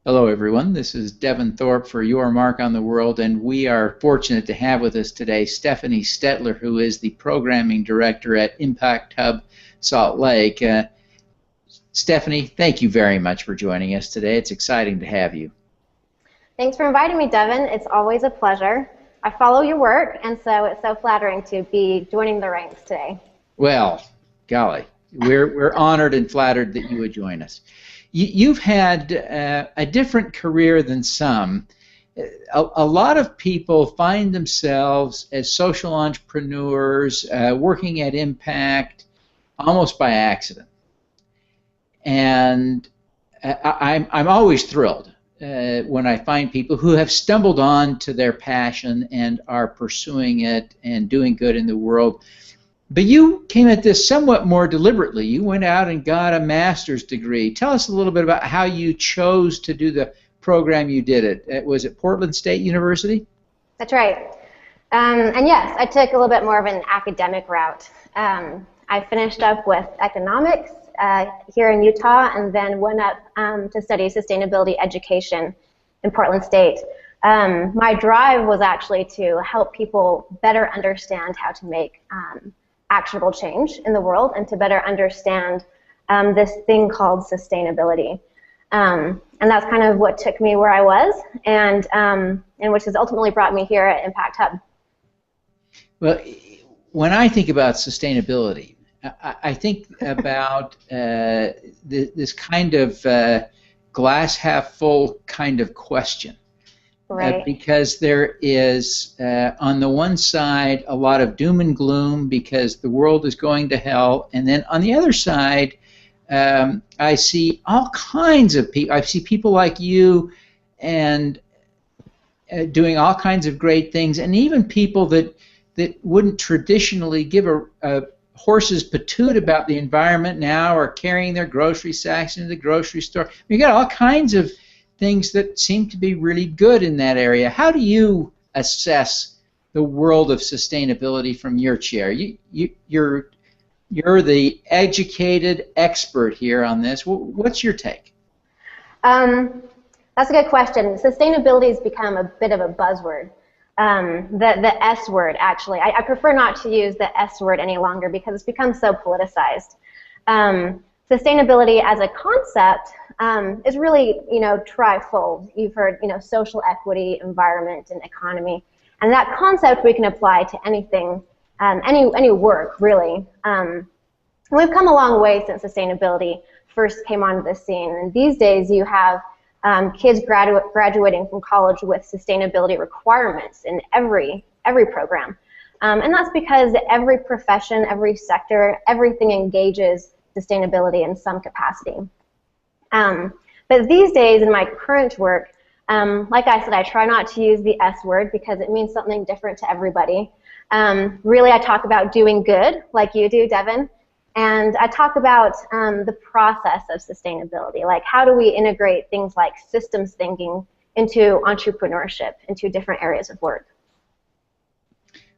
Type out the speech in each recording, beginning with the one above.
Hello, everyone. This is Devin Thorpe for Your Mark on the World, and we are fortunate to have with us today Stephanie Stettler, who is the Programming Director at Impact Hub Salt Lake. Stephanie, thank you very much for joining us today. It's exciting to have you. Thanks for inviting me, Devin. It's always a pleasure. I follow your work, and so it's so flattering to be joining the ranks today. Well, golly, we're honored and flattered that you would join us. You've had a different career than some. A lot of people find themselves as social entrepreneurs working at Impact almost by accident. And I'm always thrilled when I find people who have stumbled on to their passion and are pursuing it and doing good in the world. But you came at this somewhat more deliberately. You went out and got a master's degree. Tell us a little bit about how you chose to do the program you did. Was it Portland State University? That's right. And yes, I took a little bit more of an academic route. I finished up with economics here in Utah, and then went up to study sustainability education in Portland State. My drive was actually to help people better understand how to make actionable change in the world and to better understand this thing called sustainability. And that's kind of what took me where I was, and which has ultimately brought me here at Impact Hub. Well, when I think about sustainability, I think about this kind of glass half full kind of question. Right. Because there is, on the one side, a lot of doom and gloom because the world is going to hell, and then on the other side, I see all kinds of people. I see people like you and doing all kinds of great things, and even people that wouldn't traditionally give a horse's patoot about the environment now are carrying their grocery sacks into the grocery store. You got all kinds of things that seem to be really good in that area. How do you assess the world of sustainability from your chair? You're the educated expert here on this. What's your take? That's a good question. Sustainability has become a bit of a buzzword. The S word, actually. I prefer not to use the S word any longer because it's become so politicized. Sustainability as a concept is really, trifold. You've heard, social equity, environment, and economy. And that concept we can apply to anything, any work, really. We've come a long way since sustainability first came onto the scene. And these days you have kids graduating from college with sustainability requirements in every program. And that's because every profession, every sector, everything engages sustainability in some capacity. But these days in my current work, like I said, I try not to use the S word because it means something different to everybody. Really, I talk about doing good, like you do, Devin, and I talk about the process of sustainability, like how do we integrate things like systems thinking into entrepreneurship, into different areas of work.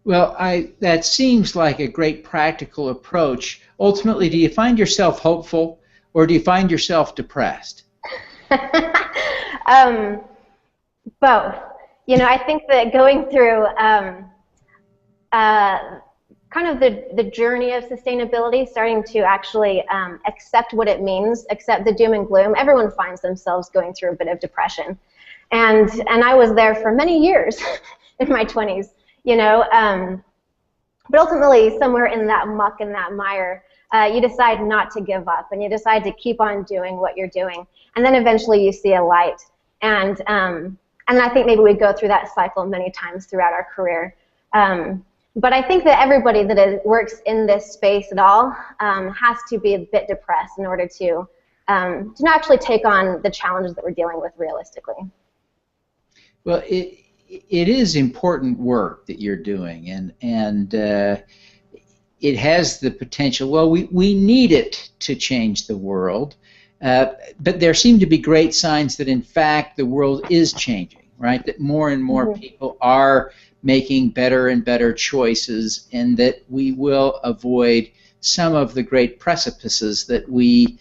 Well, that seems like a great practical approach. Ultimately, do you find yourself hopeful or do you find yourself depressed? Both. I think that going through kind of the journey of sustainability, starting to actually accept what it means, accept the doom and gloom, everyone finds themselves going through a bit of depression. And I was there for many years in my 20s. But ultimately, somewhere in that muck and that mire, you decide not to give up, and you decide to keep on doing what you're doing, and then eventually you see a light. And I think maybe we go through that cycle many times throughout our career. But I think that everybody that works in this space at all has to be a bit depressed in order to not actually take on the challenges that we're dealing with realistically. Well, it is important work that you're doing, and it has the potential. Well, we need it to change the world, but there seem to be great signs that in fact the world is changing, right? That more and more people are making better and better choices, and that we will avoid some of the great precipices that we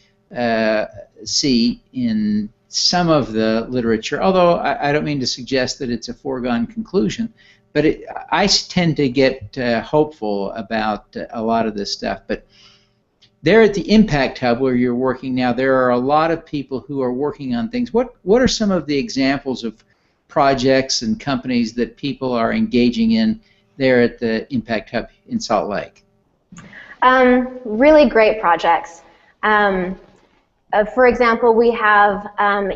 see in some of the literature, although I don't mean to suggest that it's a foregone conclusion, but I tend to get hopeful about a lot of this stuff. But there at the Impact Hub where you're working now, there are a lot of people who are working on things. What are some of the examples of projects and companies that people are engaging in there at the Impact Hub in Salt Lake? Really great projects. For example, we have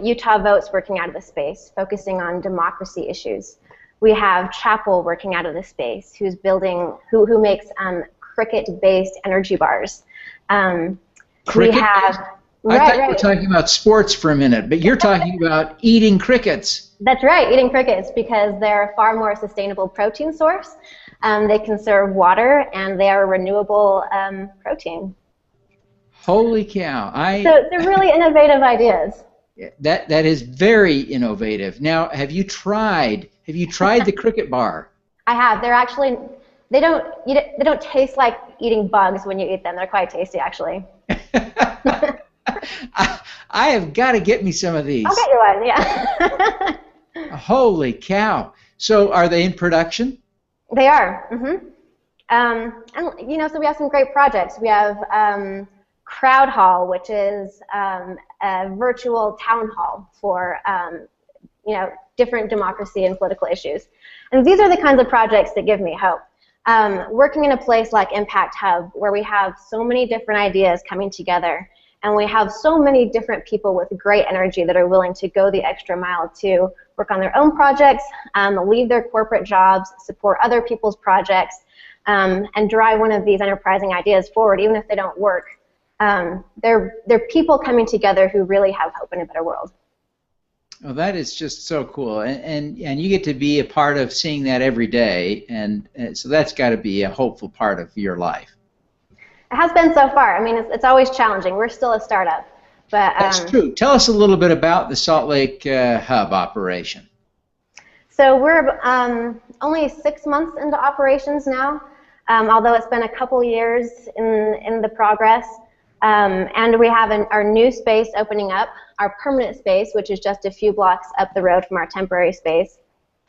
Utah Votes working out of the space, focusing on democracy issues. We have Chapel working out of the space, who's building, who makes cricket-based energy bars. Cricket? We have. I thought you were talking about sports for a minute, but you're talking about eating crickets. That's right, eating crickets, because they're a far more sustainable protein source. They conserve water, and they are a renewable protein. Holy cow! So they're really innovative ideas. That is very innovative. Now, have you tried the cricket bar? I have. They're actually they don't taste like eating bugs when you eat them. They're quite tasty, actually. I have got to get me some of these. I'll get you one, yeah. Holy cow. So are they in production? They are. And so we have some great projects. We have Crowd Hall, which is a virtual town hall for different democracy and political issues. And these are the kinds of projects that give me hope. Working in a place like Impact Hub, where we have so many different ideas coming together, and we have so many different people with great energy that are willing to go the extra mile to work on their own projects, leave their corporate jobs, support other people's projects, and drive one of these enterprising ideas forward, even if they don't work. They're people coming together who really have hope in a better world. Well, that is just so cool, and you get to be a part of seeing that every day, and so that's got to be a hopeful part of your life. It has been so far. I mean, it's always challenging. We're still a startup, but that's true. Tell us a little bit about the Salt Lake Hub operation. So we're only 6 months into operations now, although it's been a couple years in the progress. And we have our new space opening up, our permanent space, which is just a few blocks up the road from our temporary space.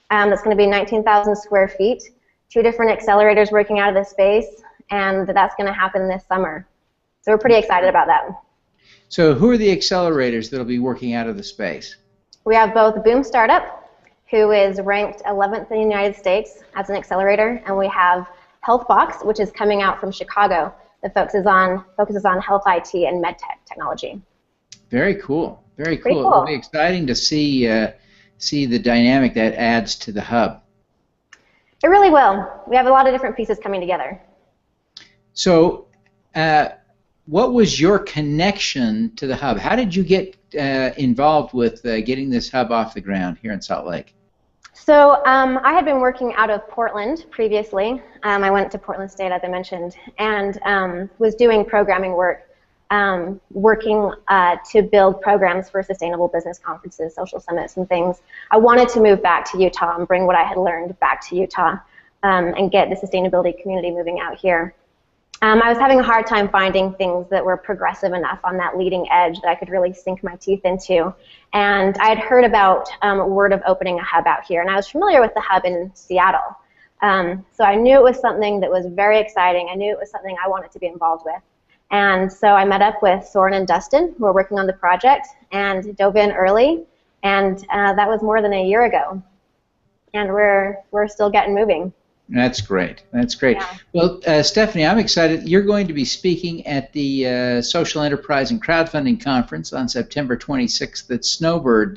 That's going to be 19,000 square feet, 2 different accelerators working out of the space, and that's going to happen this summer. So we're pretty excited about that. So who are the accelerators that will be working out of the space? We have both Boom Startup, who is ranked 11th in the United States as an accelerator, and we have HealthBox, which is coming out from Chicago, that focuses on health IT and med tech technology. Very cool. Very cool. It'll be exciting to see the dynamic that adds to the hub. It really will. We have a lot of different pieces coming together. So, what was your connection to the hub? How did you get involved with getting this hub off the ground here in Salt Lake? So I had been working out of Portland previously. I went to Portland State, as I mentioned, and was doing programming work, working to build programs for sustainable business conferences, social summits, and things. I wanted to move back to Utah and bring what I had learned back to Utah and get the sustainability community moving out here. I was having a hard time finding things that were progressive enough on that leading edge that I could really sink my teeth into. And I had heard about word of opening a hub out here, and I was familiar with the hub in Seattle. So I knew it was something that was very exciting. I knew it was something I wanted to be involved with. And so I met up with Soren and Dustin, who were working on the project, and dove in early. And that was more than a year ago. And we're still getting moving. That's great. That's great. Yeah. Well, Stephanie, I'm excited. You're going to be speaking at the Social Enterprise and Crowdfunding Conference on September 26th at Snowbird.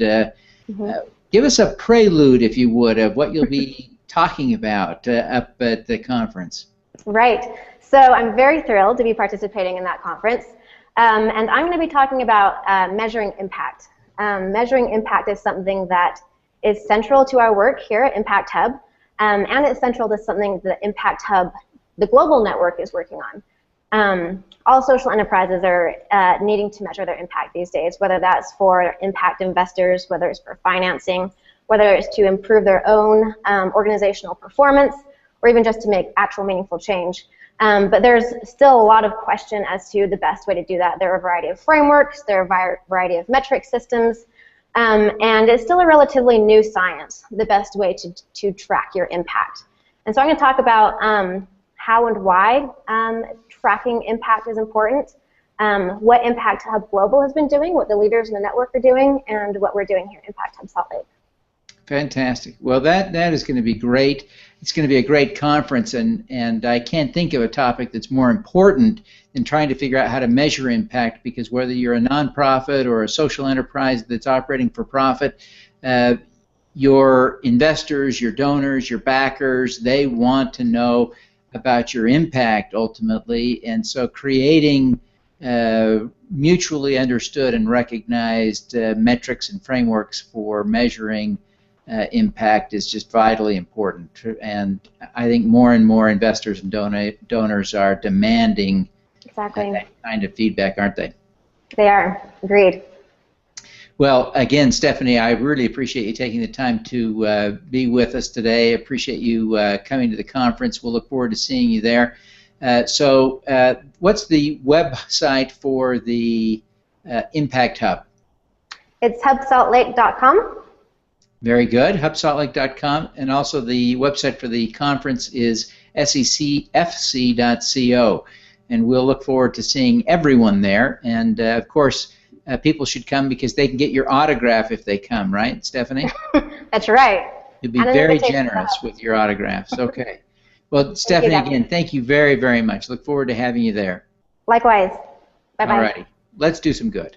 Give us a prelude, if you would, of what you'll be talking about up at the conference. Right. So I'm very thrilled to be participating in that conference. And I'm going to be talking about measuring impact. Measuring impact is something that is central to our work here at Impact Hub. And it's central to something the Impact Hub, the global network, is working on. All social enterprises are needing to measure their impact these days, whether that's for impact investors, whether it's for financing, whether it's to improve their own organizational performance, or even just to make actual meaningful change. But there's still a lot of question as to the best way to do that. There are a variety of frameworks, there are a variety of metric systems, And it's still a relatively new science, the best way to track your impact. And so I'm going to talk about how and why tracking impact is important, what Impact Hub Global has been doing, what the leaders in the network are doing, and what we're doing here at Impact Hub Salt Lake. Fantastic. Well, that is going to be great. It's going to be a great conference, and I can't think of a topic that's more important than trying to figure out how to measure impact, because whether you're a nonprofit or a social enterprise that's operating for profit, your investors, your donors, your backers, they want to know about your impact ultimately, and so creating mutually understood and recognized metrics and frameworks for measuring impact is just vitally important. And I think more and more investors and donors are demanding that kind of feedback, aren't they? They are. Agreed. Well, again, Stephanie, I really appreciate you taking the time to be with us today. I appreciate you coming to the conference. We'll look forward to seeing you there. So what's the website for the Impact Hub? It's hubsaltlake.com. Very good, hubsaltlake.com. And also the website for the conference is secfc.co. And we'll look forward to seeing everyone there. And, of course, people should come because they can get your autograph if they come, right, Stephanie? That's right. You'll be very generous with your autographs. Okay. Well, Stephanie, again, thank you very, very much. Look forward to having you there. Likewise. Bye-bye. All righty. Let's do some good.